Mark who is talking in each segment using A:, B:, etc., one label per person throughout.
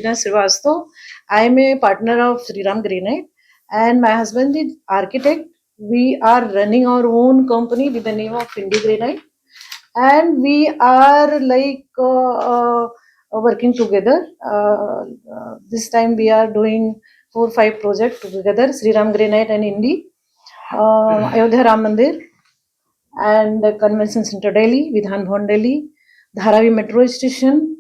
A: Meena Srivastava. I am a partner of Sriram Granite, and my husband is architect. We are running our own company with the name of Indi Granite, and we are like working together. This time we are doing 4-5 projects together: Sriram Granite and Indi, Ayodhya Ram Mandir, and the Convention Center Delhi, Vidhan Bhavan Delhi, Dharavi Metro Station,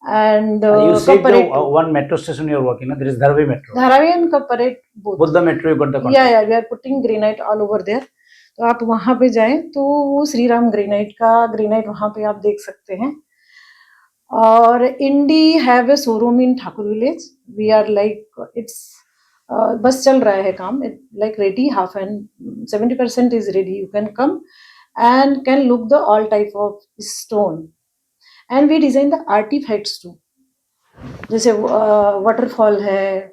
A: and
B: You said
A: Kaparet.
B: one metro station you are working on. There is Dharavi Metro.
A: Dharavi and Kaparet both.
B: Both the metro you got the contract.
A: Yeah, we are putting granite all over there. तो आप वहाँ पे जाएं तो वो Shri Ram granite का granite वहाँ पे आप देख सकते हैं. और and I have a showroom in Thakur village. We are like it's बस चल रहा है काम. It like ready, half and 70% is ready. You can come and can look the all type of stone, and we design the artifacts too. जैसे waterfall है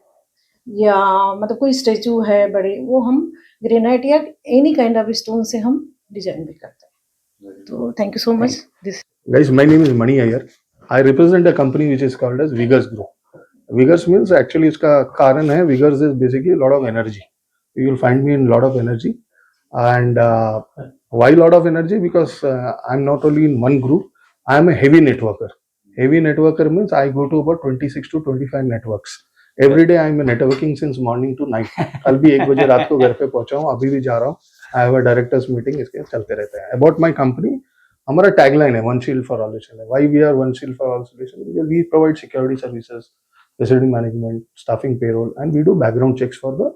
A: या मतलब कोई स्टेचू है बड़े, वो हम ग्रेनाइट या एनी काइंड ऑफ स्टोन से हम डिजाइन भी करते हैं. तो thank you so much. This
C: Guys, my name is Mani Iyer. I represent a company which is called as Vigors Group. Vigors means actually इसका कारण है, Vigors is basically a lot of energy. You will find me in lot of energy. And why lot of energy? Because I'm not only in one group, I am a heavy networker. Heavy networker means I go to about 26 to 25 networks. Every day I'm networking since morning to night. कल भी 1 बजे रात को घर पे पहुंचा हूँ, अभी भी जा रहा हूँ. I have a directors meeting, इसके चलते रहते हैं. About my company, हमारा टैगलाइन है One Shield for All Solutions. Why we are One Shield for All Solutions? Because we provide security services, facility management, staffing, payroll, and we do background checks for the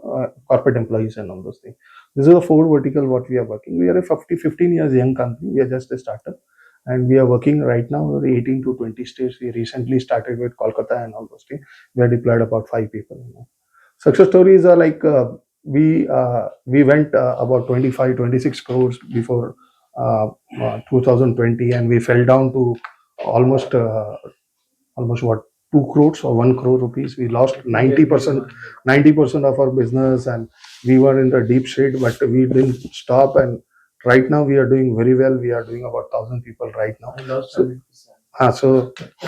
C: corporate employees and all those things. This is the 4 vertical what we are working. We are a 15 years young company. We are just a startup, and we are working right now 18 to 20 states. We recently started with Kolkata and all those things. We are deployed about 5 people. Success stories are like we went about 25-26 crores before 2020, and we fell down to almost what 2 crores or 1 crore rupees. We lost 90% of our business, and we were in the deep shade, but we didn't stop. And right now we are doing very well. We are doing about 1,000 people right now. So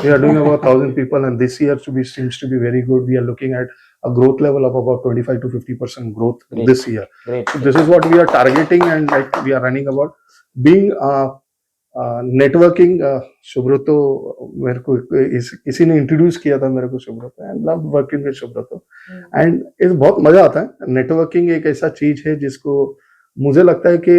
C: we are doing about 1,000 people, and this year seems to be very good. We are looking at a growth level of about 25 to 50% growth this year.
B: Great.
C: So this is what we are targeting, and like we are running about being networking. Subrato मेरे को इसी ने introduce किया था मेरे को Subrato, and love working with Subrato, and इस बहुत मजा आता है. नेटवर्किंग एक ऐसा चीज है जिसको मुझे लगता है कि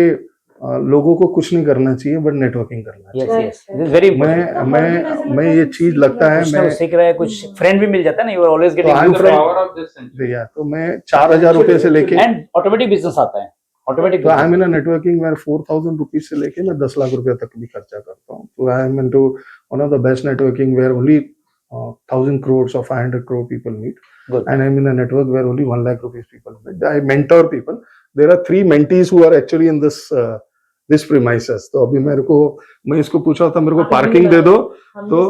C: लोगों को कुछ नहीं करना चाहिए, बट नेटवर्किंग करना चाहिए.
B: Yes. This is very important.
C: मैं ये चीज लगता है, मैं
B: सीख रहा है, कुछ फ्रेंड भी मिल जाता है ना. You are always getting new friend.
C: तो मैं 4,000 रुपए से लेके
B: एंड ऑटोमेटिक बिजनेस आता है. ऑटोमेटिक.
C: तो I am in networking where 4,000 rupees से लेके मैं 10 लाख रुपए तक भी खर्चा करता हूँ. तो I am into one of the best networking where only 1,000 crores or 500 crore people meet.
B: Good.
C: And I'm in a network where only 1 lakh rupees people meet. I mentor people. There are 3 mentees who are actually in this premises. तो अभी मैं इसको पूछा था मेरे को parking दे दो, तो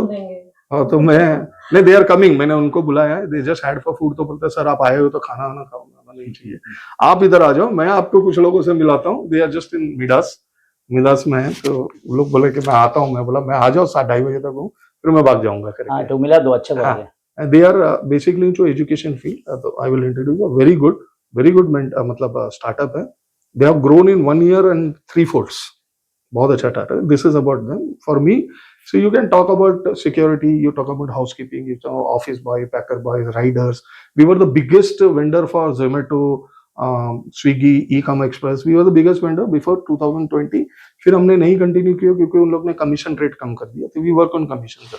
C: हाँ, तो मैं दे आर कमिंग. मैंने उनको बुलाया. They just had for food. तो बोलते सर आप आए हो तो खाना वाना खाओ. नहीं चाहिए, आप इधर आ जाओ, मैं आपको कुछ लोगों से मिलाता हूँ. दे आर जस्ट इन मिडास में है. तो लोग बोले कि मैं आता हूँ. मैं बोला मैं आ जाओ 2:30 बजे तक हूँ, फिर मैं भाग जाऊंगा करके.
B: तो मिला दो. अच्छा बात है.
C: They are basically into education field. तो I will introduce a very good मतलब स्टार्टअप है. They have grown in 1 year and 3 folds. बहुत अच्छा startup. This is about them. For me, so you can talk about security, you talk about housekeeping, you talk office boy, packer boys, riders. We were the biggest vendor for Zomato, Swiggy, Ecom Express. We were the biggest vendor before 2020. फिर हमने नहीं continue किया क्योंकि उन लोग ने commission rate कम कर दिया. तो वी वर्क ऑन कमीशन.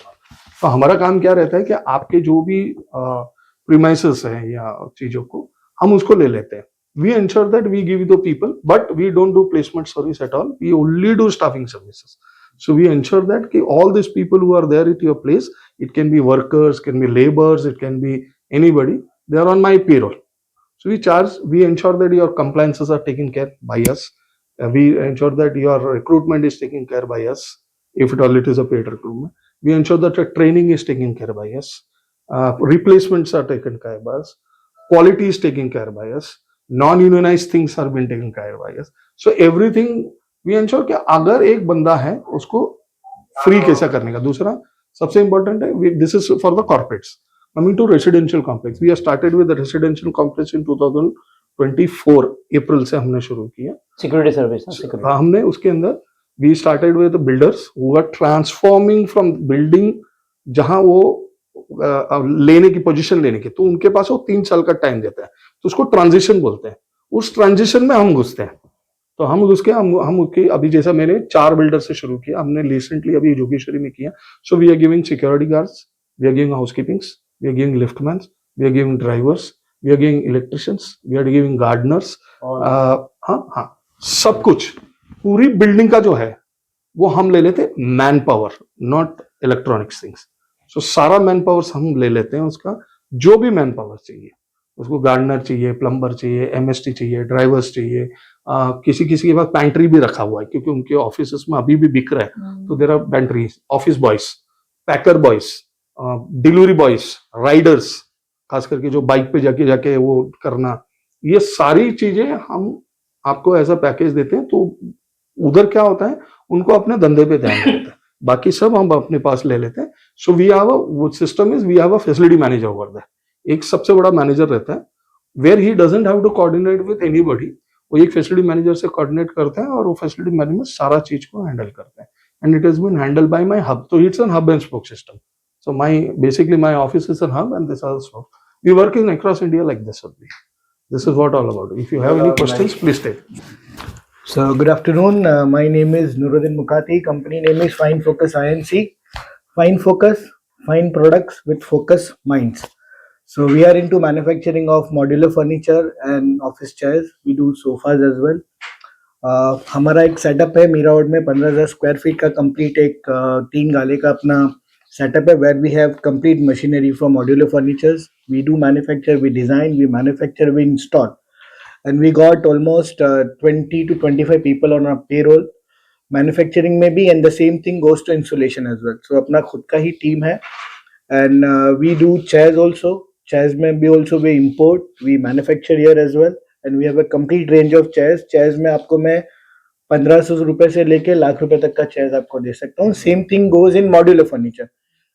C: तो हमारा काम क्या रहता है कि आपके जो भी प्रीमाइसेस हैं या चीजों को हम उसको ले लेते हैं. We ensure that we give the people, but we don't do placement service at all. We only do staffing services. So we ensure that all these people who are there at your place, it can be workers, can be laborers, it can be anybody, they are on my payroll. So we ensure that your compliances are taken care by us. We ensure that your recruitment is taken care by us, if at all it is a paid recruitment. We ensure that your training is taken care by us. Replacements are taken care by us. Quality is taken care by us. Non-unionized things are being taken care by us. So everything we ensure कि अगर एक बंदा है उसको free कैसा करने का. दूसरा सबसे इंपॉर्टेंट है, this is for the corporates. Coming to residential complex, we have started with the residential complex in 2024 अप्रैल से हमने शुरू किया.
B: सिक्योरिटी सर्विस सिक्योरिटी
C: हमने उसके अंदर we started with the builders who are transforming from building जहां वो लेने की पोजीशन लेने की, तो उनके पास वो 3 साल का टाइम देता है, तो उसको ट्रांजिशन बोलते हैं. उस ट्रांजिशन में हम घुसते हैं. तो हम उसके हम उसके अभी जैसा मैंने 4 बिल्डर से शुरू किया, हमने रिसेंटली अभी जोगेश्वरी में किया. So we are giving security guards, we are giving housekeepings, we are giving liftman, we are giving drivers, we are giving electricians, we are giving gardeners. हाँ, सब कुछ पूरी बिल्डिंग का जो है वो हम ले लेते हैं manpower, not electronics things. So सारा मैन पावर हम ले लेते हैं, उसका जो भी मैन पावर चाहिए, उसको गार्डनर चाहिए, प्लम्बर चाहिए, एमएसटी चाहिए, ड्राइवर्स चाहिए. किसी किसी के पास पैंट्री भी रखा हुआ है क्योंकि उनके ऑफिस में अभी भी बिक रहा है, तो there are pantries, office boys, packer boys, delivery boys, riders, खास करके जो बाइक पे जाके जाके वो करना, ये सारी चीजें हम आपको ऐसा पैकेज देते हैं. तो उधर क्या होता है, उनको अपने धंधे पे ध्यान देता है, बाकी सब हम अपने पास ले लेते हैं. सो वी हैव वो system is we have a facility manager over there. एक सबसे बड़ा मैनेजर रहता है, where he doesn't have to coordinate with anybody. वो एक फैसिलिटी मैनेजर से कोऑर्डिनेट करते हैं और वो फैसिलिटी मैनेजर सारा चीज को हैंडल करते हैं. And it has been handled by my hub. तो it's an hub and spoke system. So my basically my office is an hub and this are spoke. We work in across India like this only. This is what all about. If you have any questions, please take.
D: So good afternoon. My name is Nuruddin Mukhati. Company name is Fine Focus INC. Fine Focus, fine products with focus minds. So we are into manufacturing of modular furniture and office chairs. We do sofas as well. हमारा एक setup है Meera road में 15,000 square feet का complete एक 3 गाले का अपना setup है, where we have complete machinery from modular furnitures. We do manufacture, we design, we manufacture, we install, and we got almost 20 to 25 people on our payroll. Manufacturing में भी, and the same thing goes to installation as well. So अपना खुद का ही team है, and we do chairs also. Chairs में भी also we import, we manufacture here as well, and we have a complete range of chairs. Chairs में आपको मैं 1500 रुपए से लेके लाख रुपए तक का चेयर आपको दे सकता हूँ. Same thing goes in modular furniture.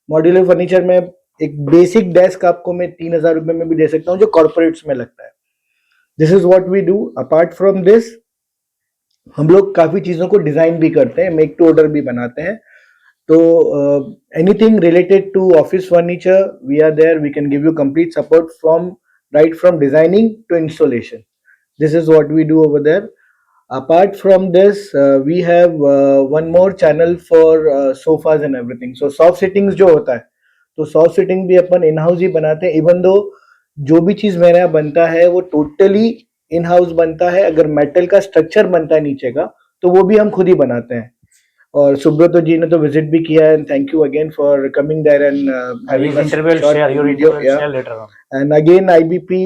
D: Modular furniture में एक बेसिक डेस्क आपको मैं 3000 रुपए में भी दे सकता हूँ जो कॉर्पोरेट्स में लगता है. This is what we do. Apart from this हम लोग काफी चीजों को डिजाइन भी करते हैं, मेक टू ऑर्डर भी बनाते हैं. तो anything related to office furniture we are there. We can give you complete support from right from designing to installation. This is what we do over there. Apart from this, we have one more channel for sofas and everything. So soft sittings जो होता है, तो soft sitting भी अपन in house ही बनाते हैं. Even though जो भी चीज मेरे यहाँ बनता है वो totally in house बनता है. अगर metal का structure बनता है नीचे का, तो वो भी हम खुद ही बनाते हैं. और सुब्रतो जी ने तो विजिट भी किया है, and thank you again for coming there and having a short video. Yeah. And again IBP,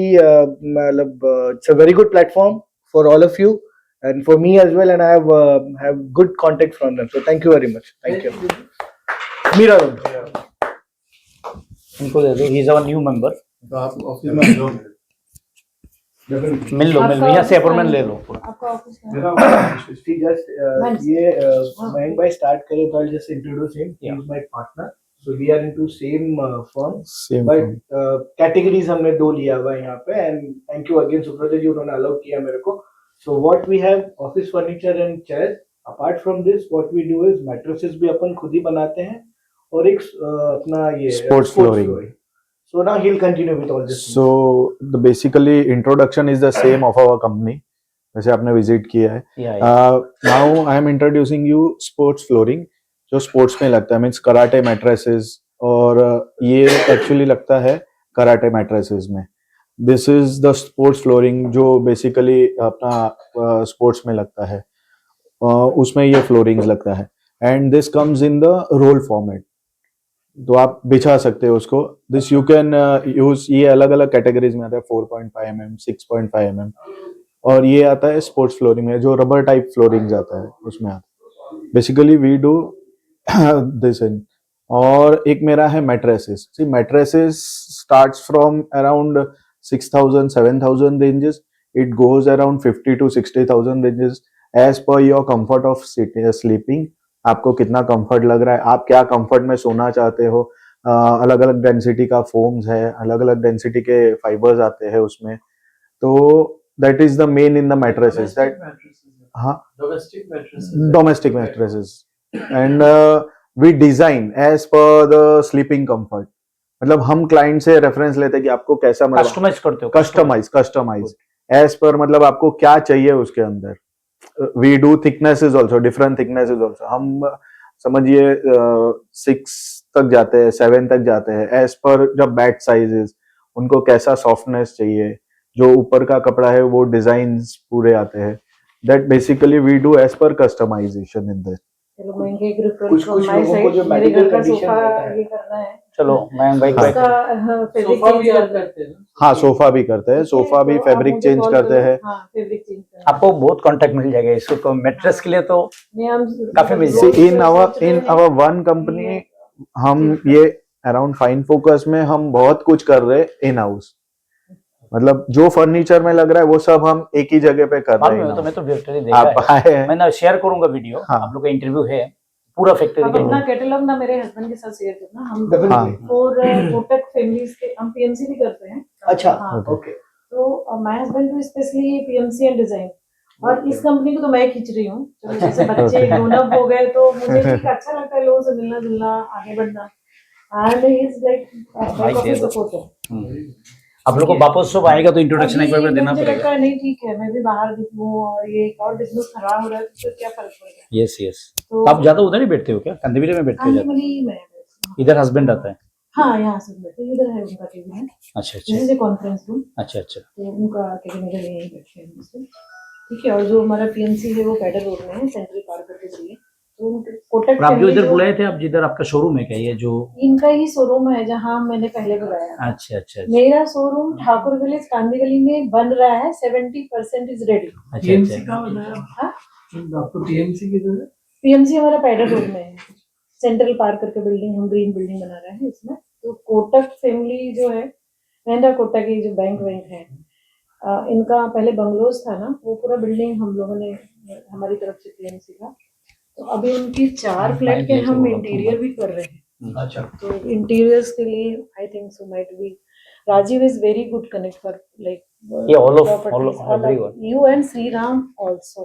D: मतलब it's a very good platform for all of you. And for me as well, and I have good contact from them. So thank you very much. Thank you. Mira Road.
B: इनको दे दो. He is our new member.
C: तो आप office में आ जाओ.
B: मिल लो, यहाँ से appointment ले लो.
A: आपका ऑफिस है?
D: Just ये मयंक भाई start करे तो I'll just introduce him. He is my partner. So we are into same firm.
B: Same
D: but categories हमने 2 लिया हुआ है यहाँ पे. And thank you again Subroto जी, उन्होंने allow किया मेरे को. So what we have office furniture and chairs. Apart from this, what we do is mattresses भी अपन खुद ही बनाते हैं और एक अपना ये
E: sports flooring.
D: So now he'll continue with all this.
E: So the basically introduction is the same of our company. वैसे आपने visit किया है. Now I am introducing you sports flooring, जो sports में लगता है, means karate mattresses, और ये actually लगता है karate mattresses में. This is the sports flooring जो basically अपना sports में लगता है, उसमें ये floorings लगता है. And this comes in the roll format, तो आप बिछा सकते हो उसको. This you can use, ये अलग अलग categories में आता है, 4.5 mm, 6.5 mm, और ये आता है sports flooring में, जो rubber type floorings आता है उसमें आता है. Basically we do this in. और एक मेरा है mattresses. See, mattresses starts from around 6,000, 7,000 ranges. It goes around 50 to 60,000 ranges as per your comfort of sleeping. आपको कितना comfort लग रहा है, आप क्या comfort में सोना चाहते हो, अलग अलग डेंसिटी का फोम्स है, अलग अलग डेंसिटी के फाइबर्स आते हैं उसमें. तो that is the main in the mattresses that. हाँ, domestic mattresses. And we design as per the sleeping comfort. मतलब हम क्लाइंट से रेफरेंस लेते हैं कि आपको कैसा, मतलब
B: कस्टमाइज करते हो.
E: कस्टमाइज एज पर, मतलब आपको क्या चाहिए उसके अंदर. We do thicknesses also, different thicknesses also. हम समझिए 6 तक जाते हैं, 7 तक जाते हैं, एज पर जब बेड साइजेस, उनको कैसा सॉफ्टनेस चाहिए, जो ऊपर का कपड़ा है वो डिजाइन्स पूरे आते हैं. That basically we do as per customization in this.
A: चलो महंगे एक referral
D: कुछ
A: from
D: कुछ
A: my
D: लोगों को
A: side,
D: जो
A: मेरे
D: medical
A: घर का
D: condition
A: सोफा
D: रहता है.
A: ये करना है.
B: चलो मैं भाई
A: उसका फैब्रिक चेंज करते हैं.
E: हाँ, सोफा भी करते हैं, सोफा भी फैब्रिक चेंज करते हैं.
A: हाँ, फैब्रिक चेंज करना.
B: आपको बहुत कांटेक्ट मिल जाएगा इसको. तो मैट्रेस के लिए तो काफी मिल
E: See, in our one company हम ये अराउंड फाइन फोकस में हम बहुत कुछ कर रहे हैं इन हाउस. मतलब जो फर्नीचर में लग रहा है वो सब हम एक ही जगह पे कर रहे हैं.
B: तो मैं तो फैक्ट्री देखा
E: आप
B: है.
E: आए हैं.
B: मैं ना शेयर करूंगा वीडियो.
E: हाँ.
B: आप लोग का इंटरव्यू है पूरा फैक्ट्री
A: आप
B: का.
A: अपना कैटलॉग ना मेरे हस्बैंड के साथ शेयर करना. हम
D: Definitely.
A: फॉर कोटक फैमिलीज के हम पीएमसी भी करते हैं.
D: अच्छा,
A: हाँ.
D: ओके.
A: तो my husband do specially PMC and design. और इस कंपनी को तो मैं खींच रही हूँ. चलो जैसे बच्चे ग्रोन अप हो गए तो मुझे ठीक अच्छा लगता है लोगों से मिलना जुलना, आगे बढ़ना. And he is like back office supporter.
B: आप लोग को वापस सब आएगा तो इंट्रोडक्शन एक बार देना
A: मुझे लगता
B: पड़ेगा.
A: है नहीं ठीक है, मैं भी बाहर दिखूं और ये एक और बिजनेस खराब हो रहा है तो फिर क्या फर्क पड़ेगा.
B: Yes yes.
A: तो
B: आप ज्यादा उधर ही बैठते हो क्या? कंदीविले में बैठते हो ज्यादा?
A: कांदीवली में.
B: इधर हस्बैंड आता है.
A: हाँ, यहाँ से बैठे. इधर है उनका केबिन है.
B: अच्छा
A: दिस
B: अच्छा
A: इज ए कॉन्फ्रेंस रूम.
B: अच्छा अच्छा.
A: तो उनका केबिन इधर यहीं बैठे हैं मुझसे. ठीक है. और जो हमारा पीएमसी है वो पैडल रोड में है, सेंट्रल पार करके चलिए. तो कोटक
B: आप जो
A: family
B: इधर
A: जो-
B: बुलाए थे, आप जिधर आपका शोरूम है क्या ये जो?
A: इनका ही शोरूम है जहाँ मैंने पहले बुलाया.
B: अच्छा अच्छा अच्छा
A: मेरा शोरूम ठाकुर विलेज कांदीवली में बन रहा है. 70% इज रेडी.
B: अच्छा.
A: हाँ,
D: आपको टीएमसी किधर है?
A: पीएमसी हमारा पैडल रोड में है. सेंट्रल पार्क करके बिल्डिंग, हम ग्रीन बिल्डिंग बना रहे हैं इसमें. तो कोटक फैमिली जो है, महिंद्रा कोटक की जो बैंक है, इनका पहले बंगलोज था ना, वो पूरा बिल्डिंग हम लोगों ने हमारी तरफ से पीएमसी का. तो अभी उनकी 4 फ्लैट के हम इंटीरियर भी कर रहे हैं.
D: अच्छा.
A: तो इंटीरियर्स के लिए I think so might be Rajiv is very good connect for like
B: Yeah, all everyone.
A: You and Shri Ram also.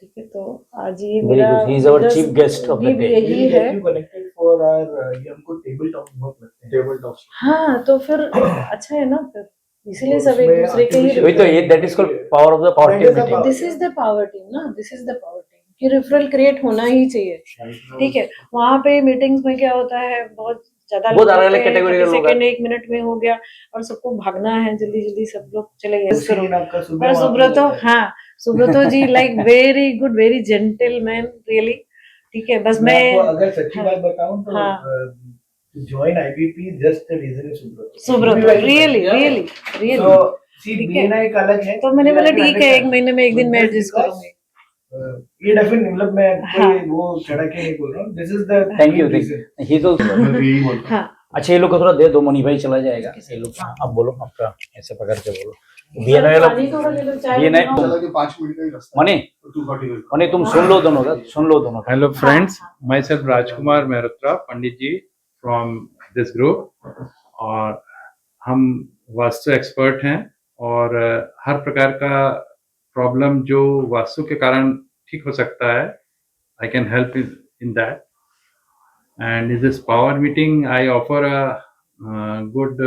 A: ठीक है. तो आज ये
B: Very
A: मेरा
B: good. He is our chief guest of the
A: give
B: day.
A: यही है.
D: कनेक्टेड फॉर आवर, ये हमको टेबल टॉप बहुत लगते हैं. Table top.
A: हाँ, तो फिर अच्छा है ना. फिर इसीलिए सब एक
D: उसमें
A: दूसरे के ही
B: वही तो ये that is called power of the power team meeting.
A: This is the power team ना. This is the power team कि रेफरल क्रिएट होना ही चाहिए. ठीक है. वहाँ पे मीटिंग्स में क्या होता है, बहुत ज्यादा
B: बहुत अलग-अलग कैटेगरी के लोग
A: सेकंड 1 मिनट में हो गया और सबको भागना है जल्दी जल्दी, सब लोग चले गए. पर सुब्रतो, हाँ, Subroto ji like very good, very gentleman really. ठीक है. बस मैं
D: अगर सच्ची बात बताऊं तो
A: हाँ.
D: join IBP just the reason is
A: Subrato really really really.
D: so see
A: ठीक है.
D: BNI एक अलग है.
A: तो मैंने बोला ठीक है, 1 महीने में 1 दिन मैं एडजस्ट करूंगी.
D: ये डेफिनेटली, मतलब मैं
A: हाँ.
D: कोई वो चढ़ा के नहीं बोल रहा हूँ. This is the
B: thank you. ही तो
A: हाँ.
B: अच्छा, ये लोग को थोड़ा दे दो, मनी भाई चला जाएगा. ये लोग आप बोलो, आपका ऐसे पकड़ के बोलो. बीएनआई
A: पानी थोड़ा ले लो, चाय
B: BNI
A: बनाओ.
C: 5 मिनट का ही रास्ता
B: मनी मनी तुम सुन लो दोनों का, सुन लो दोनों का.
F: Hello friends, myself Rajkumar Mehrotra, Pandit ji from this group. और हम वास्तु एक्सपर्ट हैं और हर प्रकार का प्रॉब्लम जो वास्तु के कारण ठीक हो सकता है, I can help in that. And in this power meeting, I offer a good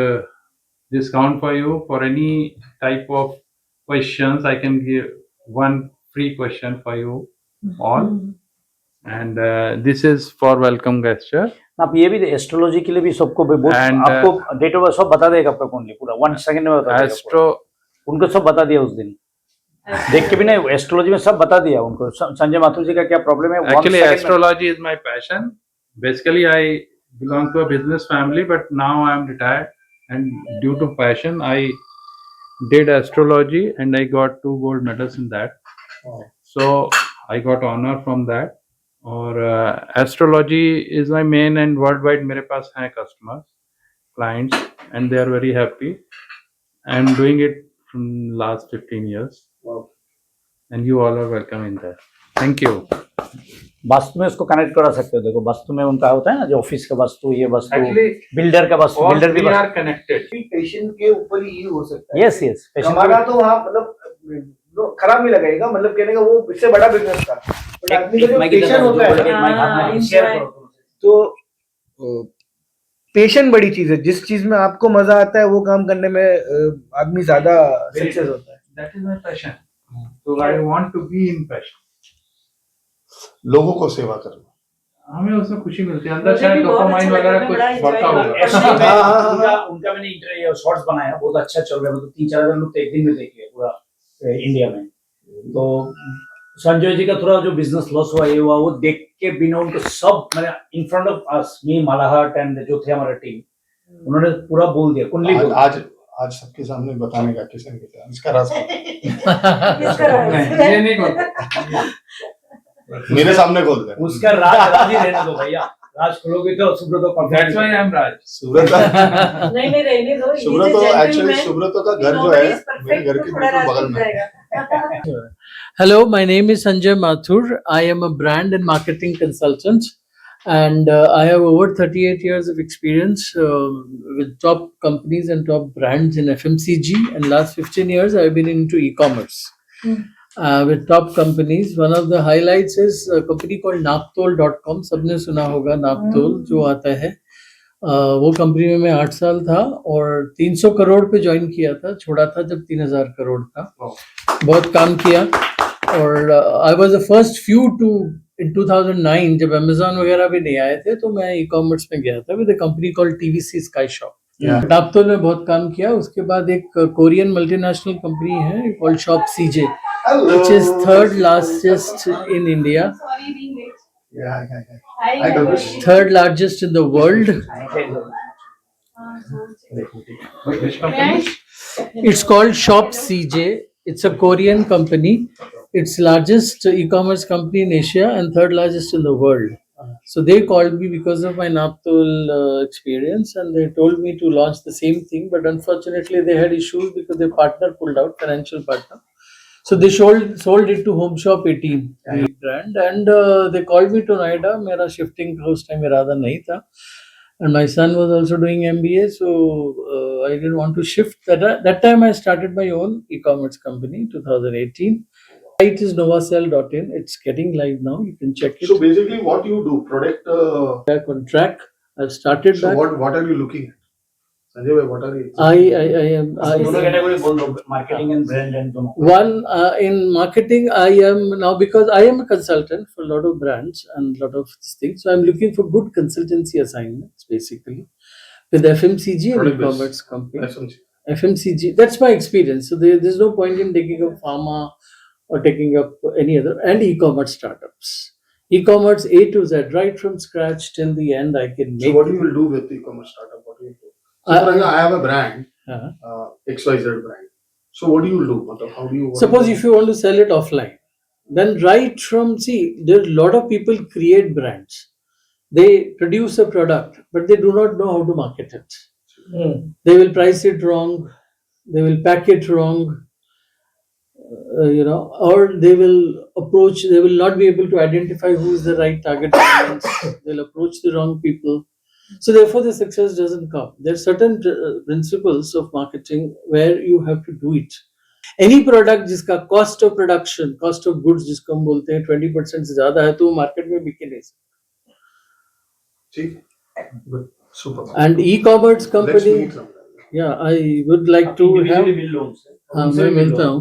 F: discount for you for any type of questions. I can give one free question for you all. And this is for welcome gesture.
B: आप ये भी astrology के लिए भी सबको भी बहुत
F: And,
B: आपको डेट ऑफ बर्थ सब बता देगा आपका कौन पूरा 1 सेकंड में बता देगा.
F: Astro,
B: उनको सब बता दिया उस दिन, देख के भी नहीं. एस्ट्रोलॉजी में सब बता दिया उनको. संजय माथुर जी का क्या प्रॉब्लम है?
F: actually astrology is my passion. Basically I belong to a business family, but now I am retired, and due to passion I did astrology and I got 2 gold medals in that. So I got honor from that. और astrology is my main, and world wide मेरे पास हैं customers, clients, and they are very happy. I am doing it from last 15 years, and you all are welcome in that. Thank you.
B: Vastu में उसको connect करा सकते हो। देखो वास्तु में उनका होता है ना, जो ऑफिस का वास्तु, ये वास्तु,
F: Actually,
B: बिल्डर का वास्तु,
F: all
B: बिल्डर भी
F: three are connected.
D: पेशेंट के ऊपर ही हो सकता है।
B: यस यस
D: हमारा तो वहाँ मतलब खराब नहीं लगेगा, मतलब कहने का वो इससे बड़ा बिजनेस था, बट आदमी का जो पेशेंट होता है ना, तो पेशेंट बड़ी चीज है। जिस चीज में आपको मजा आता है वो काम करने में आदमी ज्यादा सक्सेस होता है।
F: That is my passion. So I want to be in passion.
C: लोगों को सेवा करना,
F: हमें उसमें खुशी मिलती है, अंदर शायद डोपामाइन वगैरह कुछ बढ़ता होगा।
B: उनका मैंने इंटरव्यू शॉर्ट्स बनाया, बहुत अच्छा चल रहा है, मतलब 3-4 हजार लोग तो एक दिन में देखे पूरा इंडिया में। तो संजय जी का थोड़ा जो बिजनेस लॉस हुआ, ये हुआ, वो देख के बिना उनको सब मैंने in front of us, me, मालाहट एंड जो थे हमारा टीम, उन्होंने पूरा बोल दिया, कुंडली बोल दिया।
C: आज सबके सामने बताने का किसी ने किया इसका राज
F: नहीं, ये नहीं होता।
C: मेरे सामने खोल दे।
B: उसका राज ही रहने दो भैया, राज खोलोगे तो Subroto
F: That's why I am Raj.
C: Subrata
A: नहीं रहने दो,
C: सुब्रतो एक्चुअली सुब्रतो का घर जो है मेरे घर के बिल्कुल बगल में है।
G: Hello, my name is Sanjay Mathur. I am a brand and marketing consultant, and I have over 38 years of experience with top companies and top brands in FMCG. And last 15 years, I've been into e-commerce with top companies. One of the highlights is a company called Naptol.com. सबने सुना होगा Naptol जो आता है। वो company में मैं 8 साल था और 300 करोड़ पे ज्वाइन किया था, छोड़ा था जब 3000 करोड़ था। बहुत काम किया और I was the first few to in 2009 जब अमेजोन वगैरह भी नहीं आए थे, तो मैं ई कॉमर्स में गया था with a company called TVC Sky Shop. Naaptol में बहुत काम किया। उसके बाद एक कोरियन मल्टीनेशनल कंपनी है called shop CJ, which is third largest in India, third largest in the world.
F: Which company?
G: It's called Shop CJ. It's a Korean company. It's largest e-commerce company in Asia and third largest in the world. So they called me because of my Naptol experience, and they told me to launch the same thing. But unfortunately, they had issues because their partner pulled out, financial partner. So they sold it to Home Shop 18 brand, and they called me to Noida. मेरा shifting का उस time इरादा नहीं था, and my son was also doing MBA, so I didn't want to shift. That time I started my own e-commerce company, 2018. Site is novacell.in. It's getting live now. You can check it.
C: So basically, what you do, product.
G: Back on track. I've started
C: So
G: back.
C: what are you looking at? Sanjay bhai, what are you?
G: I am.
B: दोनों category बोल दो, marketing and brand and दोनों।
G: One, in marketing, I am now, because I am a consultant for a lot of brands and a lot of things. So I'm looking for good consultancy assignments, basically, with FMCG and
C: Product based.
G: e-commerce company.
C: FMCG.
G: FMCG, that's my experience. So there's no point in taking up pharma or taking up any other, and e-commerce startups. E-commerce A to Z, right from scratch till the end, I can make.
C: So what you will do with e-commerce startup? What do you do? So for example, I have a brand, XYZ brand. So what do you do? How do you?
G: Suppose if you want to sell it offline, then right from, see, there are a lot of people create brands. They produce a product, but they do not know how to market it. They will price it wrong, they will pack it wrong, or they will not be able to identify who is the right target audience. They'll approach the wrong people. So therefore the success doesn't come. There are certain principles of marketing where you have to do it. Any product जिसका cost of production, cost of goods जिसको हम बोलते हैं 20% से ज्यादा है, तो market में बिके नहीं सकता।
C: See? Good. Super.
G: And e-commerce company,
C: Let's meet sometime.
G: yeah, I would like to have. मैं मिलता हूँ।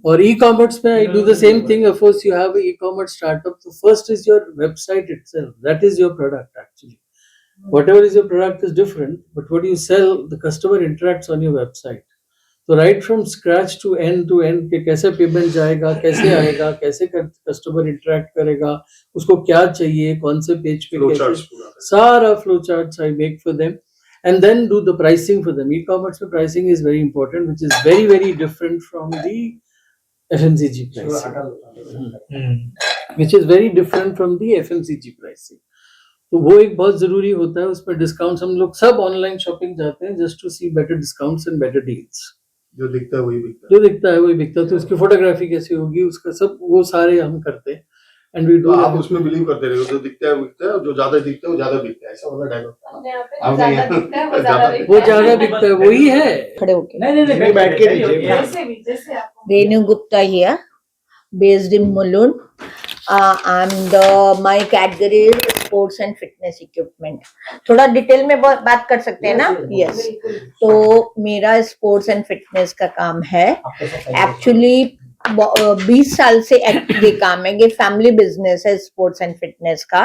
G: और e-commerce में I do the same thing. Of course, you have an e-commerce startup. So first is your website itself. That is your product actually. Whatever is your product is different, but what you sell, the customer interacts on your website. So right from scratch to end कि कैसे payment जाएगा, कैसे आएगा, कैसे customer interact करेगा, उसको क्या चाहिए, कौन से पेज पे कैसे, सारा flow charts I make for them, and then do the pricing for them. E-commerce में pricing is very important, which is very very different from the FMCG pricing, which is very different from the FMCG pricing. तो वो एक बहुत जरूरी होता है, उसमें discounts हम लोग सब ऑनलाइन शॉपिंग जाते हैं just to see better discounts and better deals.
C: जो दिखता है वही बिकता है।
G: जो दिखता है वही बिकता है, तो उसकी फोटोग्राफी कैसी होगी, उसका सब वो सारे हम करते हैं। and we
C: तो
G: do.
C: आप उसमें बिलीव करते रहे हो, जो दिखता है बिकता है, जो ज्यादा दिखता है वो ज्यादा बिकता है, ऐसा वाला डायलॉग
H: ज्यादा दिखता है, वो ज्यादा
G: वो ज्यादा बिकता है, वही है.
A: खड़े होके
B: नहीं नहीं नहीं
D: बैठ के लीजिए।
H: जैसे भी जैसे आपको
I: Renu Gupta here, based in Mulund. My category is sports and fitness equipment. थोड़ा डिटेल में बात कर सकते हैं ना? Yes. तो मेरा स्पोर्ट्स एंड फिटनेस का काम है. एक्चुअली 20 साल से ये काम है, ये फैमिली बिजनेस है स्पोर्ट्स एंड फिटनेस का.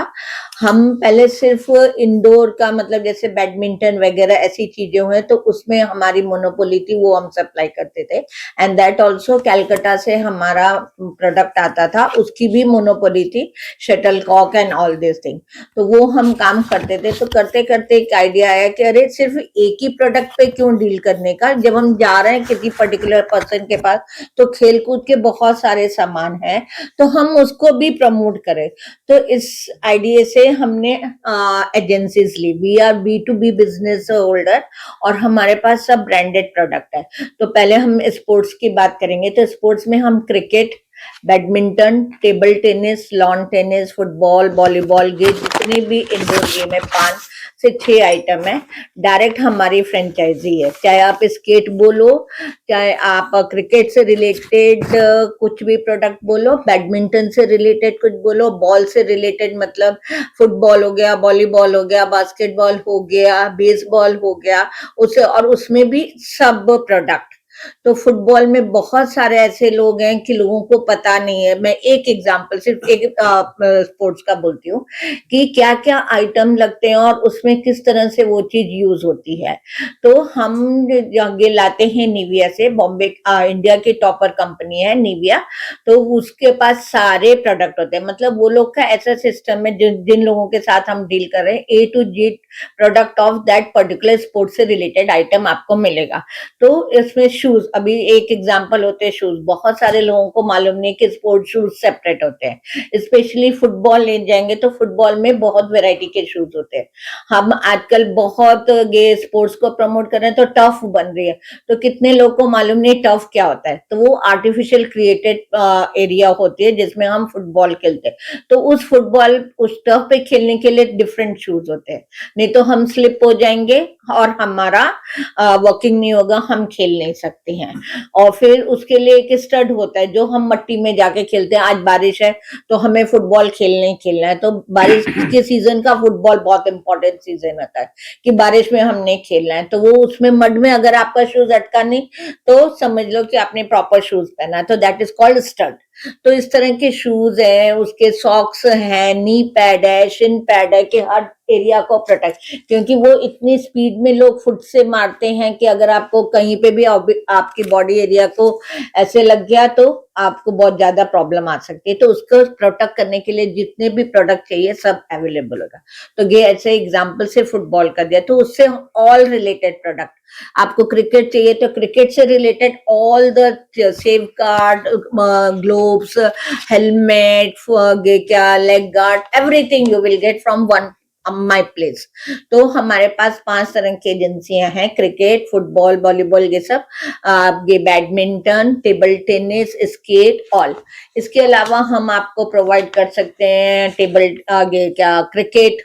I: हम पहले सिर्फ इंडोर का, मतलब जैसे बैडमिंटन वगैरह ऐसी चीजें हुए तो उसमें हमारी मोनोपोली थी, वो हम सप्लाई करते थे. एंड दैट ऑल्सो कैलकाटा से हमारा प्रोडक्ट आता था, उसकी भी मोनोपोली थी, shuttle cock and all this thing. तो वो हम काम करते थे. तो करते करते एक आइडिया आया कि अरे सिर्फ एक ही प्रोडक्ट पे क्यों डील करने का, जब हम जा रहे हैं किसी पर्टिकुलर पर्सन के पास तो खेल कूद के बहुत सारे सामान हैं, तो हम उसको भी प्रमोट करें. तो इस आइडिया से हमने एजेंसीज ली. We are B2B business holder और हमारे पास सब ब्रांडेड प्रोडक्ट है. तो पहले हम स्पोर्ट्स की बात करेंगे. तो स्पोर्ट्स में हम cricket, badminton, table tennis, lawn tennis, football, volleyball, ये जितने भी इंडोर गेम है 5 से 6 आइटम है. डायरेक्ट हमारी फ्रेंचाइजी है. चाहे आप स्केट बोलो, चाहे आप क्रिकेट से रिलेटेड कुछ भी प्रोडक्ट बोलो, बैडमिंटन से रिलेटेड कुछ बोलो, बॉल से रिलेटेड मतलब फुटबॉल हो गया, वॉलीबॉल हो गया, बास्केटबॉल हो गया, बेसबॉल हो गया, उसे और उसमें भी सब प्रोडक्ट. तो फुटबॉल में बहुत सारे ऐसे लोग हैं कि लोगों को पता नहीं है. मैं एक एग्जांपल सिर्फ एक स्पोर्ट्स का बोलती हूँ कि क्या क्या आइटम लगते हैं और उसमें किस तरह से वो चीज यूज होती है. तो हम ये लाते हैं निविया से. बॉम्बे इंडिया की टॉपर कंपनी है निविया. तो उसके पास सारे प्रोडक्ट होते हैं. मतलब वो लोग का ऐसा सिस्टम है, जिन लोगों के साथ हम डील कर रहे हैं, A to Z product of that particular sports से रिलेटेड आइटम आपको मिलेगा. तो इसमें शूज, अभी एक एग्जांपल होते हैं शूज. बहुत सारे लोगों को मालूम नहीं कि स्पोर्ट्स शूज सेपरेट होते हैं. स्पेशली फुटबॉल ले जाएंगे तो फुटबॉल में बहुत वैरायटी के शूज होते हैं. हम आजकल बहुत ये स्पोर्ट्स को प्रमोट कर रहे हैं तो टर्फ बन रही है. तो कितने लोग को मालूम नहीं टर्फ क्या होता है. तो वो आर्टिफिशियल क्रिएटेड एरिया होती है जिसमें हम फुटबॉल खेलते हैं. तो उस टर्फ पे खेलने के लिए डिफरेंट शूज होते हैं. नहीं तो हम स्लिप हो जाएंगे और हमारा वर्किंग नहीं होगा, हम खेल नहीं सकते हैं. और फिर उसके लिए एक स्टड होता है जो हम मट्टी में जाके खेलते हैं. आज बारिश है तो हमें फुटबॉल खेलना ही खेलना है. तो बारिश के सीजन का फुटबॉल बहुत इंपॉर्टेंट सीजन होता है कि बारिश में हमने खेलना है. तो वो उसमें मड में अगर आपका शूज अटका नहीं तो समझ लो कि आपने प्रॉपर शूज पहना. तो दैट इज कॉल्ड स्टड. तो इस तरह के शूज हैं, उसके सॉक्स हैं, नी पैड है, शिन पैड है कि हर एरिया को प्रोटेक्ट, क्योंकि वो इतनी स्पीड में लोग फुट से मारते हैं कि अगर आपको कहीं पे भी आपकी बॉडी एरिया को ऐसे लग गया तो आपको बहुत ज्यादा प्रॉब्लम आ सकती है. तो उसको प्रोटेक्ट करने के लिए जितने भी प्रोडक्ट चाहिए सब अवेलेबल होगा. तो ये ऐसे एग्जांपल से फुटबॉल कर दिया. तो उससे ऑल रिलेटेड प्रोडक्ट. आपको क्रिकेट चाहिए तो क्रिकेट से related all the safe guard, gloves, helmet, क्या leg guard, everything you will get from one my place. तो हमारे पास 5 तरह की एजेंसियां हैं. क्रिकेट, फुटबॉल, वॉलीबॉल, ये सब, ये badminton, table tennis, skate, all. इसके अलावा हम आपको प्रोवाइड कर सकते हैं क्रिकेट,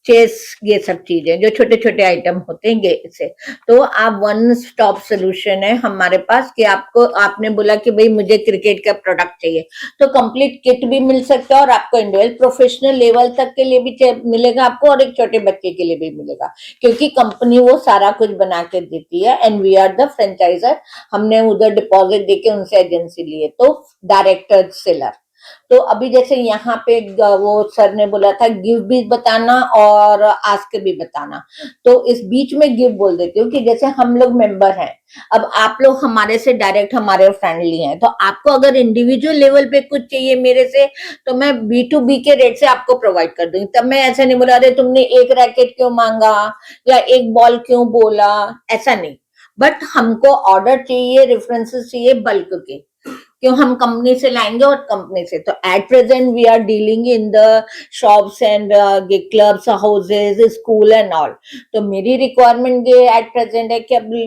I: चेस, ये सब चीजें जो छोटे छोटे आइटम होते हैं ये से. तो आप वन स्टॉप सोल्यूशन है हमारे पास कि आपने बोला कि भाई मुझे क्रिकेट का प्रोडक्ट चाहिए तो कंप्लीट किट भी मिल सकता है और आपको इंडिविजुअल प्रोफेशनल लेवल तक के लिए भी मिलेगा आपको और एक छोटे बच्चे के लिए भी मिलेगा, क्योंकि कंपनी वो सारा कुछ बना के देती है. And we are the franchiser. हमने उधर डिपॉजिट देके उनसे एजेंसी ली है. तो डायरेक्टर सेलर. तो अभी जैसे यहाँ पे वो सर ने बोला था गिव भी बताना और आस्क भी बताना. तो इस बीच में गिव बोल देती हूँ कि जैसे हम लोग मेंबर हैं, अब आप लोग हमारे से डायरेक्ट हमारे फ्रेंडली हैं, तो आपको अगर इंडिविजुअल लेवल पे कुछ चाहिए मेरे से तो मैं B2B के रेट से आपको प्रोवाइड कर दूंगी. तब मैं ऐसा नहीं बोला अरे तुमने एक रैकेट क्यों मांगा या एक बॉल क्यों बोला, ऐसा नहीं. बट हमको ऑर्डर चाहिए, रेफरेंसेस चाहिए बल्क के. क्यों हम कंपनी से लाएंगे और कंपनी से। तो at present we are dealing in the shops and clubs, houses, school and all. तो मेरी रिक्वायरमेंट ये एट प्रेजेंट है कि अभी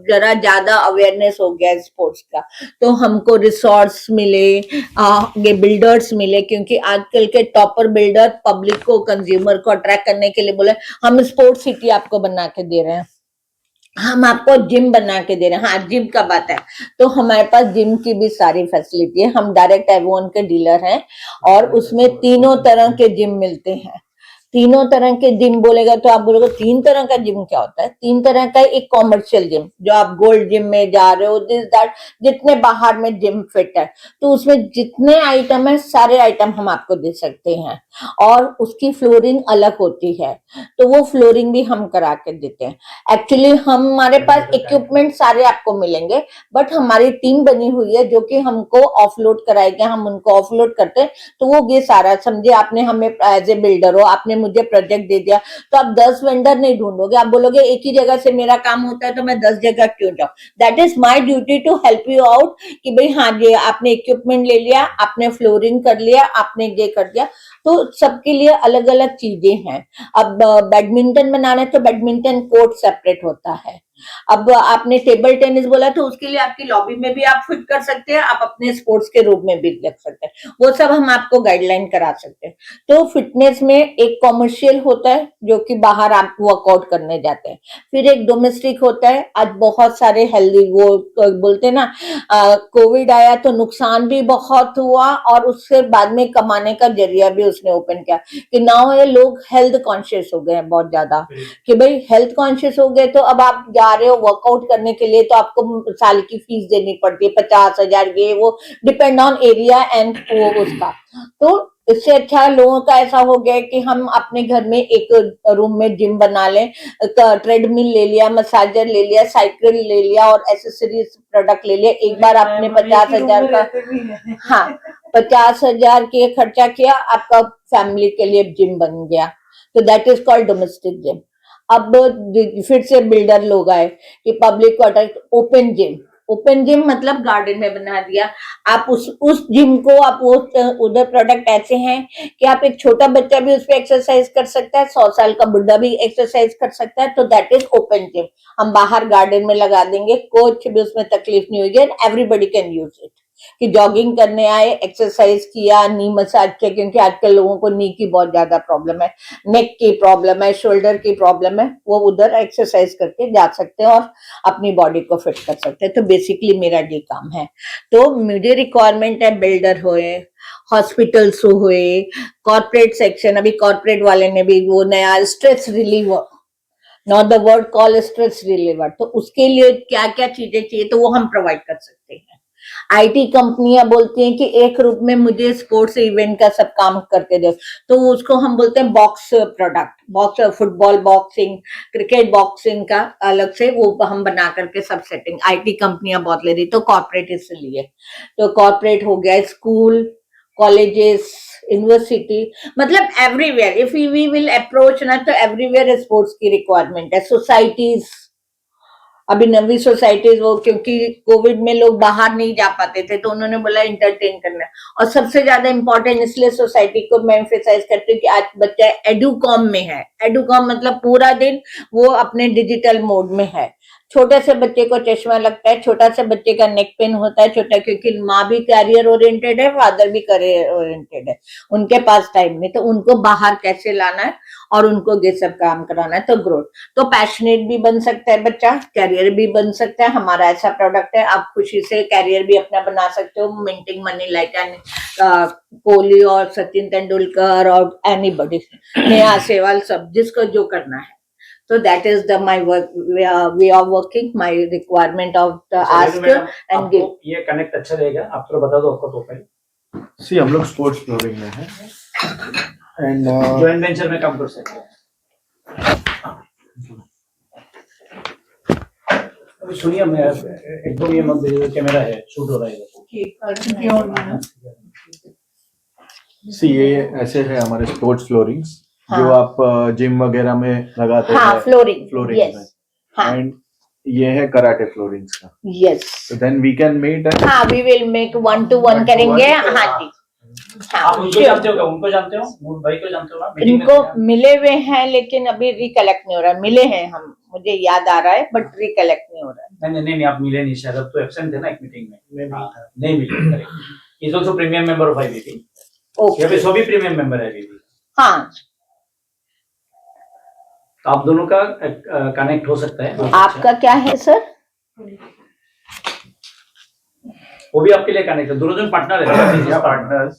I: जरा ज्यादा अवेयरनेस हो गया है स्पोर्ट्स का, तो हमको रिसोर्ट्स मिले, ये बिल्डर्स मिले, क्योंकि आजकल के टॉपर बिल्डर पब्लिक को, कंज्यूमर को अट्रैक्ट करने के लिए बोले हम स्पोर्ट्स सिटी आपको बना के दे रहे हैं, हम आपको जिम बना के दे रहे हैं। हाँ, जिम का बात है तो हमारे पास जिम की भी सारी फैसिलिटी है। हम डायरेक्ट एवोन के डीलर हैं और उसमें तीनों तरह के जिम मिलते हैं। तीनों तरह के जिम बोलेगा तो आप बोलोगे 3 तरह का जिम क्या होता है? 3 तरह का एक कॉमर्शियल जिम, जो आप गोल्ड जिम में जा रहे हो, दिस दैट, जितने बाहर में जिम फिट है, तो उसमें जितने आइटम है सारे आइटम हम आपको दे सकते हैं और उसकी फ्लोरिंग अलग होती है, तो वो फ्लोरिंग भी हम करा के देते हैं। एक्चुअली हमारे पास इक्विपमेंट सारे आपको मिलेंगे, बट हमारी टीम बनी हुई है जो कि हमको ऑफलोड कराएगा, हम उनको ऑफलोड करते हैं। तो वो ये सारा समझे, आपने हमें एज ए बिल्डर हो, आपने मुझे प्रोजेक्ट दे दिया, तो आप 10 वेंडर नहीं ढूंढोगे, आप बोलोगे एक ही जगह से मेरा काम होता है तो मैं 10 जगह क्यों जाऊं। That is my duty to help you out कि भाई हाँ, ये आपने इक्विपमेंट ले लिया, आपने फ्लोरिंग कर लिया, आपने ये कर दिया, तो सबके लिए अलग अलग चीजें हैं। अब बैडमिंटन बनाना है तो बैडमिंटन कोर्ट सेपरेट होता है। अब आपने टेबल टेनिस बोला तो उसके लिए आपकी लॉबी में भी आप फिट कर सकते हैं, आप अपने स्पोर्ट्स के रूम में भी रख सकते हैं, वो सब हम आपको गाइडलाइन करा सकते हैं। तो फिटनेस में एक कॉमर्शियल होता है जो कि बाहर आप वर्कआउट करने जाते हैं, फिर एक डोमेस्टिक होता है। आज बहुत सारे हेल्दी, वो बोलते हैं ना, कोविड आया तो नुकसान भी बहुत हुआ और उससे बाद में कमाने का जरिया भी उसने ओपन किया कि नाउ ये लोग हेल्थ कॉन्शियस हो गए हैं बहुत ज्यादा, कि भाई हेल्थ कॉन्शियस हो गए तो अब आप जा रहे हो वर्कआउट करने के लिए तो आपको साल की फीस देनी पड़ती है 50,000, ये वो डिपेंड ऑन एरिया एंड वो उसका। तो इससे अच्छा लोगों का ऐसा हो गया कि हम अपने घर में एक रूम में जिम बना लें, ट्रेडमिल ले लिया, मसाजर ले लिया, साइकिल ले लिया और एसेसरीज प्रोडक्ट ले लिया। एक बार आपने 50,000 का, हाँ, 50,000 के खर्चा किया, आपका फैमिली के लिए जिम बन गया। तो that is called domestic gym. अब फिर से बिल्डर लोग आए कि पब्लिक को attract, open gym. Open gym मतलब गार्डन में बना दिया। आप उस जिम को, आप वो उधर प्रोडक्ट ऐसे हैं कि आप एक छोटा बच्चा भी उस पर एक्सरसाइज कर सकता है, 100 साल का बुढ़ा भी एक्सरसाइज कर सकता है। तो दैट इज ओपन जिम। हम बाहर गार्डन में लगा देंगे, कुछ भी उसमें तकलीफ नहीं होगी, and everybody can use it. कि जॉगिंग करने आए, एक्सरसाइज किया, नी मसाज किया, क्योंकि आजकल लोगों को नी की बहुत ज्यादा प्रॉब्लम है, नेक की प्रॉब्लम है, शोल्डर की प्रॉब्लम है, वो उधर एक्सरसाइज करके जा सकते हैं और अपनी बॉडी को फिट कर सकते हैं। तो बेसिकली मेरा ये काम है। तो मुझे रिक्वायरमेंट है बिल्डर हुए, हॉस्पिटल्स हुए, कॉर्पोरेट सेक्शन, अभी कॉर्पोरेट वाले ने भी वो नया stress reliever, not the word call stress reliever, तो उसके लिए क्या क्या चीजें चाहिए तो वो हम प्रोवाइड कर सकते हैं। आईटी कंपनियां बोलती हैं कि एक रूप में मुझे स्पोर्ट्स इवेंट का सब काम करके दो, तो उसको हम बोलते हैं box product, box, football boxing, cricket boxing का अलग से वो हम बना करके सब सेटिंग आईटी कंपनियां बहुत ले रही, तो कॉर्पोरेट इसलिए। तो कॉर्पोरेट हो गया, स्कूल, कॉलेजेस, यूनिवर्सिटी, मतलब everywhere if we will approach ना, तो एवरीवेयर स्पोर्ट्स की रिक्वायरमेंट है। सोसाइटीज, अभी नवी सोसाइटीज, वो क्योंकि कोविड में लोग बाहर नहीं जा पाते थे तो उन्होंने बोला एंटरटेन करना है। और सबसे ज्यादा इंपॉर्टेंट इसलिए सोसाइटी को मैं एम्फेसाइज करती हूँ कि आज बच्चा एडुकॉम में है। एडुकॉम मतलब पूरा दिन वो अपने डिजिटल मोड में है। छोटे से बच्चे को चश्मा लगता है, छोटा से बच्चे का नेक पेन होता है, छोटा, क्योंकि माँ भी कैरियर ओरिएंटेड है, फादर भी कैरियर ओरिएंटेड है, उनके पास टाइम नहीं, तो उनको बाहर कैसे लाना है और उनको ये सब काम कराना है। तो ग्रोथ, तो पैशनेट भी बन सकता है बच्चा, कैरियर भी बन सकता है। हमारा ऐसा प्रोडक्ट है, आप खुशी से कैरियर भी अपना बना सकते हो, मिंटिंग मनी लाइक कोहली और सचिन तेंदुलकर और एनीबॉडी, नेहा सहवाल, सब, जिसको जो करना है। So that is the my work way of working, my requirement of the ask and give.
B: ये कनेक्ट अच्छा रहेगा, आप थोड़ा बता दो आपका प्रोफाइल।
E: सी हम लोग स्पोर्ट्स फ्लोरिंग में है एंड
B: जॉइंट वेंचर में काम कर सकते हैं। अभी सुनिए, मैं एकदम ये मत भेजिए, कैमरा है, शूट हो रहा है।
E: सी ये ऐसे है हमारे स्पोर्ट्स फ्लोरिंग्स,
I: हाँ.
E: जो आप जिम वगैरह में लगाते
I: हाँ,
E: हैं,
I: फ्लोरिंग,
E: फ्लोरिंग
I: yes.
E: में,
I: हाँ.
E: एंड ये है कराटे फ्लोरिंग्स का,
I: yes
E: so then we can meet and
I: हाँ वी विल मेक 1-to-1 करेंगे हाँ जी हाँ
B: आप उनको जानते हो क्या? उनको जानते हो? मून भाई को जानते हो ना? मीटिंग में
I: इनको
B: थे क्या?
I: मिले हुए हैं लेकिन अभी रिकलेक्ट नहीं हो रहा है मिले हैं हम मुझे याद आ रहा है बट रिकलेक्ट नहीं हो रहा है
B: नहीं, आप मिले नहीं शायद, अब तो एब्सेंट थे ना एक मीटिंग में। नहीं मिले। Is also premium member of IBP.
I: Okay
B: यहाँ पे सभी प्रीमियम मेंबर है आईबीपी।
I: हाँ
B: तो आप दोनों का कनेक्ट हो सकता है। बहुत
I: आपका क्या है सर
B: अच्छा। वो भी आपके लिए कनेक्ट है, दोनों जन पार्टनर है।
E: partners.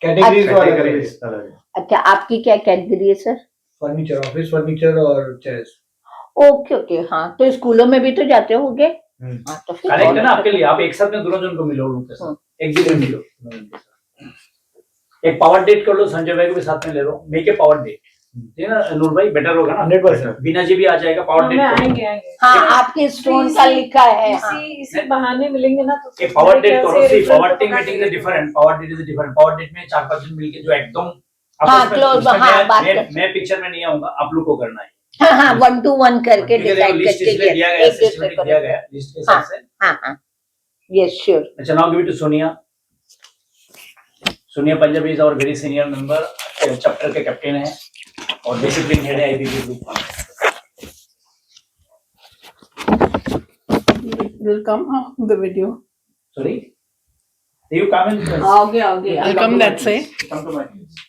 D: कैटेगरीज वाला
E: Categories अलग है.
I: अच्छा आपकी क्या कैटेगरी है सर
D: फर्नीचर, ऑफिस फर्नीचर और चेयर्स।
I: ओके ओके हाँ तो स्कूलों में भी तो जाते होगे हाँ तो फिर
B: कनेक्ट
I: और
B: है ना
I: अच्छा।
B: आपके लिए। आप एक साथ में दोनों जन को मिलो उनके साथ, एक दिन में मिलो। एक पावर डेट कर लो, संजय भाई को भी साथ में ले लो, मेक ए पावर डेट, ठीक है ना नूर भाई? बेटर होगा ना?
D: 100%।
B: बीना जी भी आ जाएगा पावर डेट।
A: आएंगे
I: हाँ आपके स्टोन का लिखा है हाँ
A: इसी बहाने मिलेंगे ना तो
B: एक पावर डेट करो। See power team meeting is different, power date is different. Power date में 4-5 जन मिलके जो एकदम
I: हाँ, close, हाँ, बात कर-
B: मैं पिक्चर में नहीं आऊंगा, आप लोग को करना है।
I: हाँ हाँ 1-to-1 करके डिसाइड
B: लिस्ट
I: करके
B: दिया गया,
I: एक दूसरे
B: सिस्टमेटिक
I: को
B: दिया गया लिस्ट के हिसाब से।
I: हाँ हाँ यस श्योर
B: अच्छा, now give it to Sonia. Sonia Punjabi is our very senior member, chapter के कैप्टन है और डिसिप्लिन हेड है IBP group.
H: Will come the video.
B: Sorry, you come in.
I: आओगे
H: Will come that side.
B: Come to my place.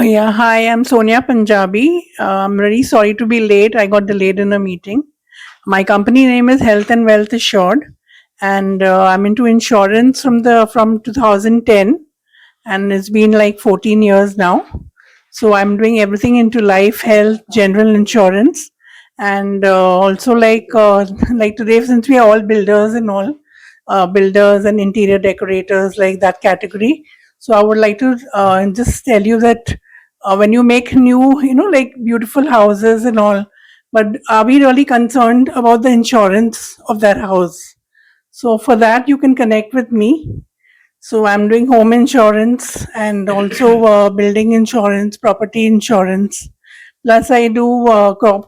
H: Yeah, hi, I'm Sonia Punjabi. I'm really sorry to be late. I got delayed in a meeting. My company name is Health and Wealth Assured, and I'm into insurance from 2010, and it's been like 14 years now. So I'm doing everything into life, health, general insurance, and also like today, since we are all builders and all, builders and interior decorators, like that category. So I would like to just tell you that when you make new, like beautiful houses and all, but are we really concerned about the insurance of that house? So for that, you can connect with me. So I'm doing home insurance and also building insurance, property insurance. Plus, I do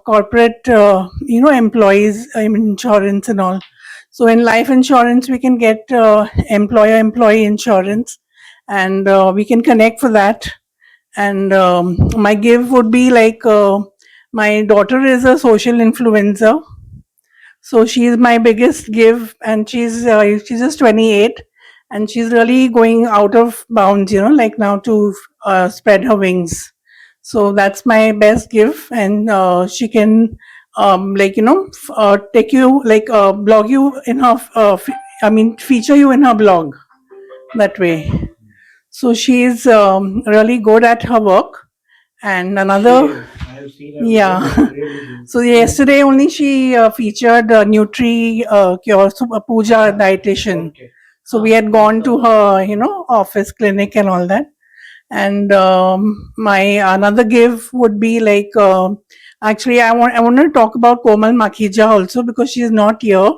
H: corporate, employees insurance and all. So in life insurance, we can get employer-employee insurance, and we can connect for that. And my give would be like my daughter is a social influencer, so she is my biggest give, and she's just 28, and she's really going out of bounds, like now to spread her wings. So that's my best give, and she can take you blog you in her feature you in her blog that way. So she is really good at her work. And another, yeah. So yesterday only she featured Nutri Cure Puja dietitian. So we had gone to her, office clinic and all that. And my another give would be like actually I want to talk about Komal Makhija also, because she is not here,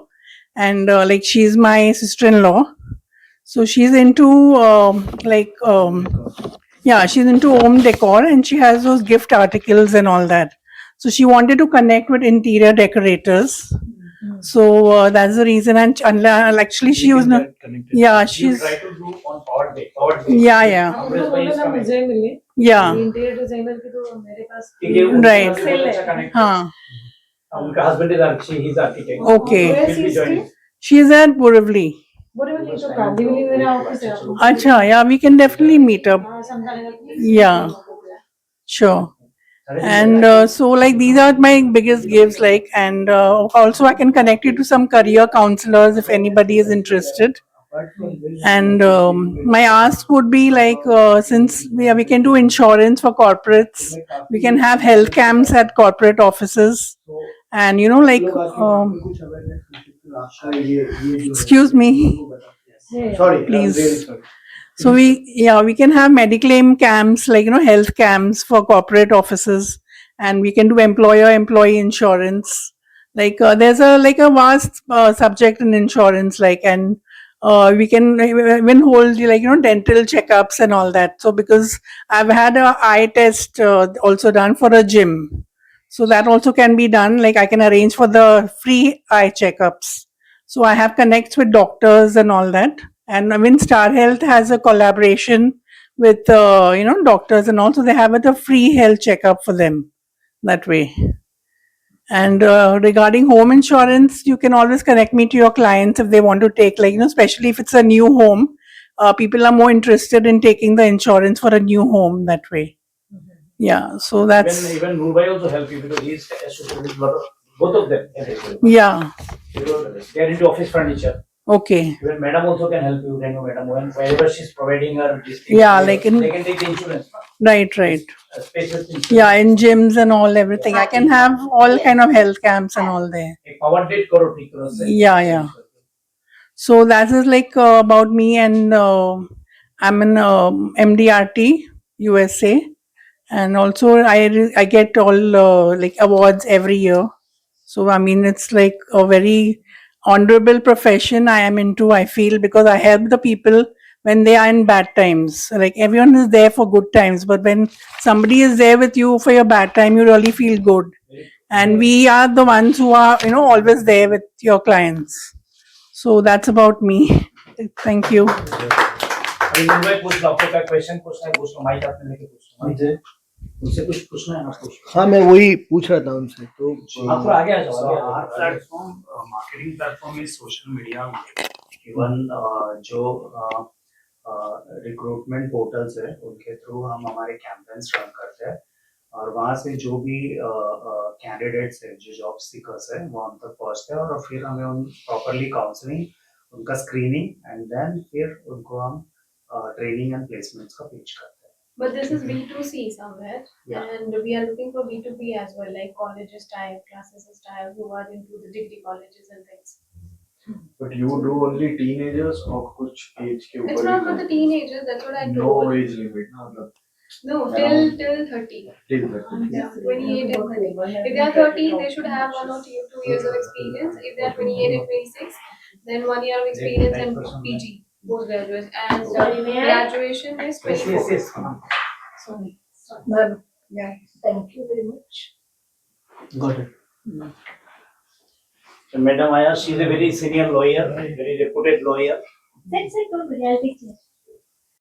H: and like she's my sister-in-law. So she's into she's into home decor, and she has those gift articles and all that. So she wanted to connect with interior decorators. So that's the reason. And actually, she was not. Yeah,
B: You
H: she's.
B: try to do on power day. Power day.
H: Yeah.
B: Amresh bhai is coming.
A: मुझे मिले
H: Yeah.
A: Interior designer की तो मेरे पास
B: क्योंकि उनके
H: Right.
B: साथ बहुत अच्छा connect है।
H: Huh.
B: उनका husband is architect, he's architect.
H: Okay.
B: He'll be joining.
H: She's at Borivali.
A: बुरे वाली तो कांदिवली मेरा ऑफिस है
H: Acha, yeah, we can definitely meet up.
A: हाँ, समझाने का
H: Yeah. Sure. And so like these are my biggest gives, like, and also I can connect you to some career counselors if anybody is interested. And my ask would be like since we can do insurance for corporates, we can have health camps at corporate offices, and excuse me,
D: Sorry,
H: Please.
D: I'm really sorry.
H: so we can have mediclaim camps, like health camps for corporate offices, and we can do employer-employee insurance. Like there's a vast subject in insurance, and we can even hold dental checkups and all that. So because I've had a eye test also done for a gym, so that also can be done. Like I can arrange for the free eye checkups. So I have connects with doctors and all that. And I mean, Star Health has a collaboration with doctors, and also they have a free health checkup for them that way. And regarding home insurance, you can always connect me to your clients if they want to take, especially if it's a new home. People are more interested in taking the insurance for a new home that way. Yeah, so that's
B: Even Nurbai also help you because he's associated with both of them.
H: yeah.
B: Because they are into office furniture.
H: Okay.
B: Even madam also can help you, madam, whenever she's providing her this thing,
H: Yeah,
B: they
H: like in-
B: can take the insurance.
H: Right, right.
B: Spacious insurance.
H: Yeah, in gyms and all everything. I can have all kind of health camps and all there.
B: एक power date करो ठीक तरह से.
H: Yeah, yeah. So that is about me, and I'm in MDRT USA, and also I get all awards every year. So I mean, it's like a very honorable profession I am into, I feel, because I help the people when they are in bad times. Like everyone is there for good times, but when somebody is there with you for your bad time, you really feel good. And we are the ones who are always there with your clients. So that's about me. Thank you.
B: अभी मुंबई पूछ लो, आपको क्या question पूछना है पूछ लो, mic आपने लेके पूछ लो. मुझसे कुछ पूछना है ना पूछ लो.
D: हाँ, मैं वही पूछ रहा था उनसे. तो
B: आप थोड़ा आगे आ जाओ.
J: So our platform, marketing platform is social media. Even जो रिक्रूटमेंट पोर्टल्स है उनके थ्रू हम हमारे कैंपेन्स रन करते हैं और वहाँ से जो भी कैंडिडेट्स है, जो जॉब सीकर्स है, वो हम तक पहुँचते हैं और फिर हमें उन प्रॉपरली काउंसलिंग, उनका स्क्रीनिंग एंड देन फिर उनको हम ट्रेनिंग एंड प्लेसमेंट्स का पिच करते हैं.
K: But this is B2C somewhere,
J: Yeah.
K: and we are looking for B2B as well, like colleges style, classes style, who are into the degree colleges and things.
J: But you do only teenagers or कुछ age के ऊपर?
K: It's not for the teenagers, that's what I told.
J: No age limit, ना मतलब.
K: No, till 30.
J: Till 30.
K: Yeah, 28 and 30. If they are 30, they should have 1 or 2 years of experience. If they are 28 and 26, then 1 year of experience and PG, postgraduate. And graduation is 24.
I: Sorry. Ma'am, yeah, thank you very much.
D: got it.
B: So Madam Aya, she is a very senior lawyer, very reputed lawyer.
K: That's a good reality.